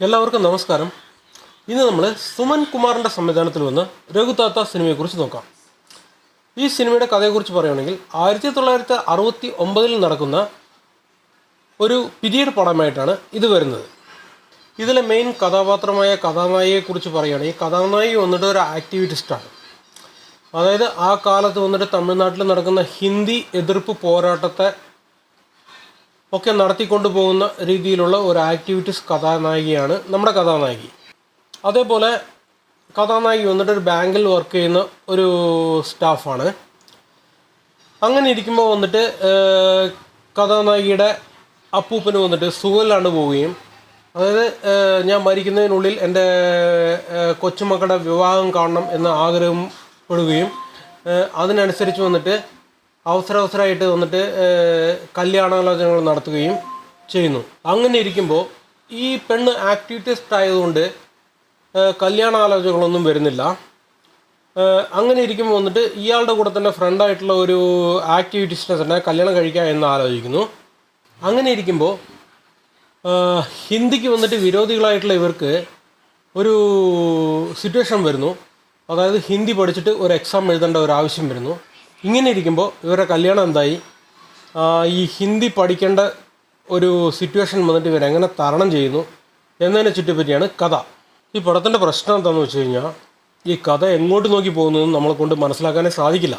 എല്ലാവർക്കും നമസ്കാരം. ഇന്ന് നമ്മൾ സുമൻ കുമാറിൻ്റെ സംവിധാനത്തിൽ വന്ന് രഘുതാത്ത സിനിമയെക്കുറിച്ച് നോക്കാം. ഈ സിനിമയുടെ കഥയെക്കുറിച്ച് പറയുകയാണെങ്കിൽ 1969 നടക്കുന്ന ഒരു പീരീഡ് പടമായിട്ടാണ് ഇത് വരുന്നത്. ഇതിലെ മെയിൻ കഥാപാത്രമായ കഥാനായികയെക്കുറിച്ച് പറയുകയാണെങ്കിൽ കഥാനായിക വന്നിട്ട് ഒരു ആക്ടിവിറ്റിസ്റ്റാണ്. അതായത് ആ കാലത്ത് വന്നിട്ട് തമിഴ്നാട്ടിൽ നടക്കുന്ന ഹിന്ദി എതിർപ്പ് പോരാട്ടത്തെ ഒക്കെ നടത്തിക്കൊണ്ടു പോകുന്ന രീതിയിലുള്ള ഒരു ആക്ടിവിറ്റീസ് കഥാനായികയാണ് നമ്മുടെ കഥാനായിക. അതേപോലെ കഥാനായിക വന്നിട്ട് ഒരു ബാങ്കിൽ വർക്ക് ചെയ്യുന്ന ഒരു സ്റ്റാഫാണ്. അങ്ങനെ ഇരിക്കുമ്പോൾ വന്നിട്ട് കഥാനായികയുടെ അപ്പൂപ്പന് വന്നിട്ട് സുഖമില്ലാണ്ട് പോവുകയും, അതായത് ഞാൻ മരിക്കുന്നതിനുള്ളിൽ എൻ്റെ കൊച്ചുമക്കളുടെ വിവാഹം കാണണം എന്ന് ആഗ്രഹപ്പെടുകയും അതിനനുസരിച്ച് വന്നിട്ട് അവസരമായിട്ട് വന്നിട്ട് കല്യാണാലോചനകൾ നടത്തുകയും ചെയ്യുന്നു. അങ്ങനെ ഇരിക്കുമ്പോൾ ഈ പെണ്ണ് ആക്ടിവിറ്റിസ്റ്റ് ആയതുകൊണ്ട് കല്യാണാലോചനകളൊന്നും വരുന്നില്ല. അങ്ങനെ ഇരിക്കുമ്പോൾ വന്നിട്ട് ഇയാളുടെ കൂടെ തന്നെ ഫ്രണ്ടായിട്ടുള്ള ഒരു ആക്ടിവിറ്റിസ്റ്റിനെ തന്നെ കല്യാണം കഴിക്കാം എന്ന് ആലോചിക്കുന്നു. അങ്ങനെ ഇരിക്കുമ്പോൾ ഹിന്ദിക്ക് വന്നിട്ട് വിരോധികളായിട്ടുള്ള ഇവർക്ക് ഒരു സിറ്റുവേഷൻ വരുന്നു. അതായത് ഹിന്ദി പഠിച്ചിട്ട് ഒരു എക്സാം എഴുതേണ്ട ഒരു ആവശ്യം വരുന്നു. ഇങ്ങനെ ഇരിക്കുമ്പോൾ ഇവരുടെ കല്യാണം എന്തായി, ഈ ഹിന്ദി പഠിക്കേണ്ട ഒരു സിറ്റുവേഷൻ വന്നിട്ട് ഇവരെങ്ങനെ തരണം ചെയ്യുന്നു എന്നതിനെ ചുറ്റിപ്പറ്റിയാണ് കഥ. ഈ പടത്തിൻ്റെ പ്രശ്നം എന്താണെന്ന് വെച്ച് കഴിഞ്ഞാൽ, ഈ കഥ എങ്ങോട്ട് നോക്കി പോകുന്നതെന്ന് നമ്മളെ കൊണ്ട് മനസ്സിലാക്കാനേ സാധിക്കില്ല.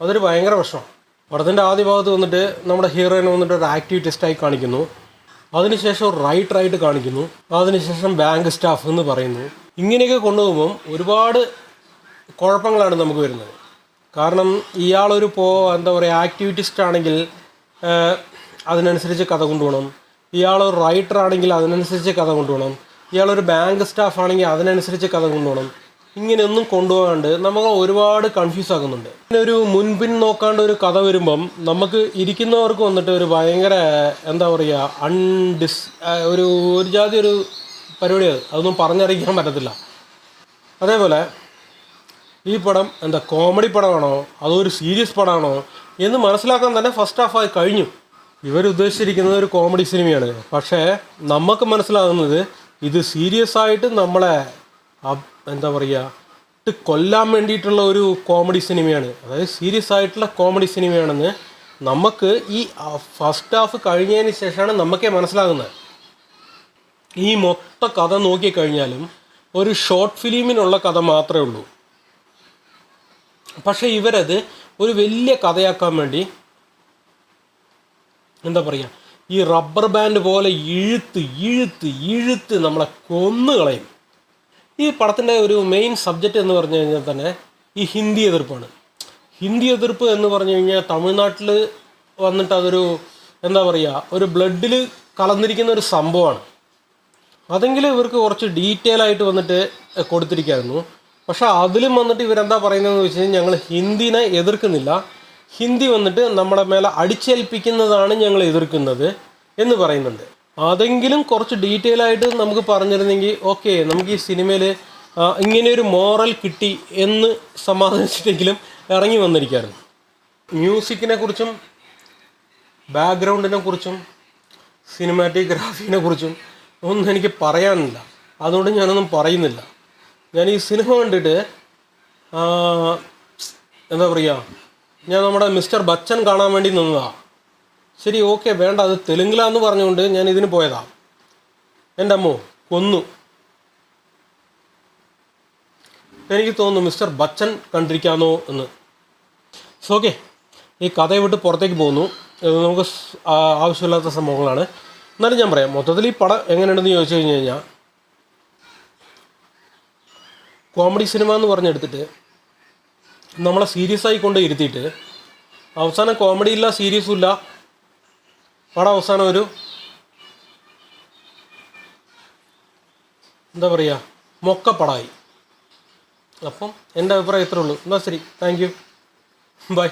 അതൊരു ഭയങ്കര പ്രശ്നമാണ്. പടത്തിൻ്റെ ആദ്യ ഭാഗത്ത് വന്നിട്ട് നമ്മുടെ ഹീറോയിനെ വന്നിട്ട് ഒരു ആക്ടിവിറ്റിസ്റ്റായി കാണിക്കുന്നു. അതിനുശേഷം ഒരു റൈറ്ററായിട്ട് കാണിക്കുന്നു. അതിനുശേഷം ബാങ്ക് സ്റ്റാഫ് എന്ന് പറയുന്നു. ഇങ്ങനെയൊക്കെ കൊണ്ടുപോകുമ്പം ഒരുപാട് കുഴപ്പങ്ങളാണ് നമുക്ക് വരുന്നത്. കാരണം ഇയാളൊരു ആക്ടിവിറ്റിസ്റ്റ് ആണെങ്കിൽ അതിനനുസരിച്ച് കഥ കൊണ്ടുപോകണം. ഇയാളൊരു റൈറ്റർ ആണെങ്കിൽ അതിനനുസരിച്ച് കഥ കൊണ്ടുപോകണം. ഇയാളൊരു ബാങ്ക് സ്റ്റാഫ് ആണെങ്കിൽ അതിനനുസരിച്ച് കഥ കൊണ്ടുപോകണം. ഇങ്ങനെയൊന്നും കൊണ്ടുപോകാണ്ട് നമുക്ക് ഒരുപാട് കൺഫ്യൂസ് ആകുന്നുണ്ട്. പിന്നെ ഒരു മുൻപിൻ നോക്കാണ്ട് ഒരു കഥ വരുമ്പം നമുക്ക് ഇരിക്കുന്നവർക്ക് വന്നിട്ട് ഒരു ഭയങ്കര ഒരു ജാതി ഒരു പരിപാടിയാണ്. അതൊന്നും പറഞ്ഞറിയിക്കാൻ പറ്റത്തില്ല. അതേപോലെ ഈ പടം കോമഡി പടമാണോ അതോ ഒരു സീരിയസ് പടമാണോ എന്ന് മനസ്സിലാക്കാൻ തന്നെ ഫസ്റ്റ് ഹാഫ് ആയി കഴിഞ്ഞു. ഇവരുദ്ദേശിച്ചിരിക്കുന്നത് ഒരു കോമഡി സിനിമയാണ്. പക്ഷേ നമുക്ക് മനസ്സിലാകുന്നത് ഇത് സീരിയസ് ആയിട്ട് നമ്മളെ കൊല്ലാൻ വേണ്ടിയിട്ടുള്ള ഒരു കോമഡി സിനിമയാണ്. അതായത് സീരിയസ് ആയിട്ടുള്ള കോമഡി സിനിമയാണെന്ന് നമുക്ക് ഈ ഫസ്റ്റ് ഹാഫ് കഴിഞ്ഞതിന് ശേഷമാണ് നമുക്കേ മനസ്സിലാകുന്നത്. ഈ മൊത്ത കഥ നോക്കിക്കഴിഞ്ഞാലും ഒരു ഷോർട്ട് ഫിലിമിനുള്ള കഥ മാത്രമേ ഉള്ളൂ. പക്ഷേ ഇവരത് ഒരു വലിയ കഥയാക്കാൻ വേണ്ടി ഈ റബ്ബർ ബാൻഡ് പോലെ ഇഴുത്ത് നമ്മളെ കൊന്നുകളയും. ഈ പടത്തിൻ്റെ ഒരു മെയിൻ സബ്ജക്റ്റ് എന്ന് പറഞ്ഞു കഴിഞ്ഞാൽ തന്നെ ഈ ഹിന്ദി എതിർപ്പാണ്. ഹിന്ദി എതിർപ്പ് എന്ന് പറഞ്ഞു കഴിഞ്ഞാൽ തമിഴ്നാട്ടിൽ വന്നിട്ട് അതൊരു ഒരു ബ്ലഡിൽ കലർന്നിരിക്കുന്ന ഒരു സംഭവമാണ്. അതെങ്കിലും ഇവർക്ക് കുറച്ച് ഡീറ്റെയിൽ ആയിട്ട് വന്നിട്ട് കൊടുത്തിരിക്കുകയായിരുന്നു. പക്ഷേ അതിലും വന്നിട്ട് ഇവരെന്താ പറയുന്നതെന്ന് വെച്ച് കഴിഞ്ഞാൽ ഞങ്ങൾ ഹിന്ദിനെ എതിർക്കുന്നില്ല, ഹിന്ദി വന്നിട്ട് നമ്മുടെ മേലെ അടിച്ചേൽപ്പിക്കുന്നതാണ് ഞങ്ങൾ എതിർക്കുന്നത് എന്ന് പറയുന്നുണ്ട്. അതെങ്കിലും കുറച്ച് ഡീറ്റെയിൽ ആയിട്ട് നമുക്ക് പറഞ്ഞിരുന്നെങ്കിൽ ഓക്കെ, നമുക്ക് ഈ സിനിമയിൽ ഇങ്ങനെയൊരു മോറൽ കിട്ടി എന്ന് സമാധാനിച്ചിട്ടെങ്കിലും ഇറങ്ങി വന്നിരിക്കുകയായിരുന്നു. മ്യൂസിക്കിനെ കുറിച്ചും ബാക്ക്ഗ്രൗണ്ടിനെ കുറിച്ചും സിനിമാറ്റോഗ്രാഫിനെ കുറിച്ചും ഒന്നും എനിക്ക് പറയാനില്ല. അതുകൊണ്ട് ഞാനൊന്നും പറയുന്നില്ല. ഞാൻ ഈ സിനിമ കണ്ടിട്ട് ഞാൻ നമ്മുടെ മിസ്റ്റർ ബച്ചൻ കാണാൻ വേണ്ടി നിന്നതാണ്. ശരി, ഓക്കെ, വേണ്ട, അത് തെലുങ്കിലാന്ന് പറഞ്ഞുകൊണ്ട് ഞാൻ ഇതിന് പോയതാണ്. എൻ്റെ അമ്മോ കൊന്നു. എനിക്ക് തോന്നുന്നു മിസ്റ്റർ ബച്ചൻ കണ്ടിരിക്കാമെന്നോ എന്ന്. ഓക്കെ, ഈ കഥയെ വിട്ട് പുറത്തേക്ക് പോകുന്നു. നമുക്ക് ആവശ്യമില്ലാത്ത സംഭവങ്ങളാണ്. എന്നാലും ഞാൻ പറയാം, മൊത്തത്തിൽ ഈ പടം എങ്ങനെയുണ്ടെന്ന് ചോദിച്ചു കഴിഞ്ഞ് കഴിഞ്ഞാൽ, കോമഡി സിനിമ എന്ന് പറഞ്ഞെടുത്തിട്ട് നമ്മളെ സീരിയസ് ആയി കൊണ്ട് ഇരുത്തിയിട്ട് അവസാനം കോമഡി ഇല്ല, സീരിയസും ഇല്ല, പടം അവസാനം ഒരു മൊക്കപ്പടായി. അപ്പം എൻ്റെ അഭിപ്രായം ഇത്രേ ഉള്ളൂ. എന്നാൽ ശരി, താങ്ക് യു, ബൈ.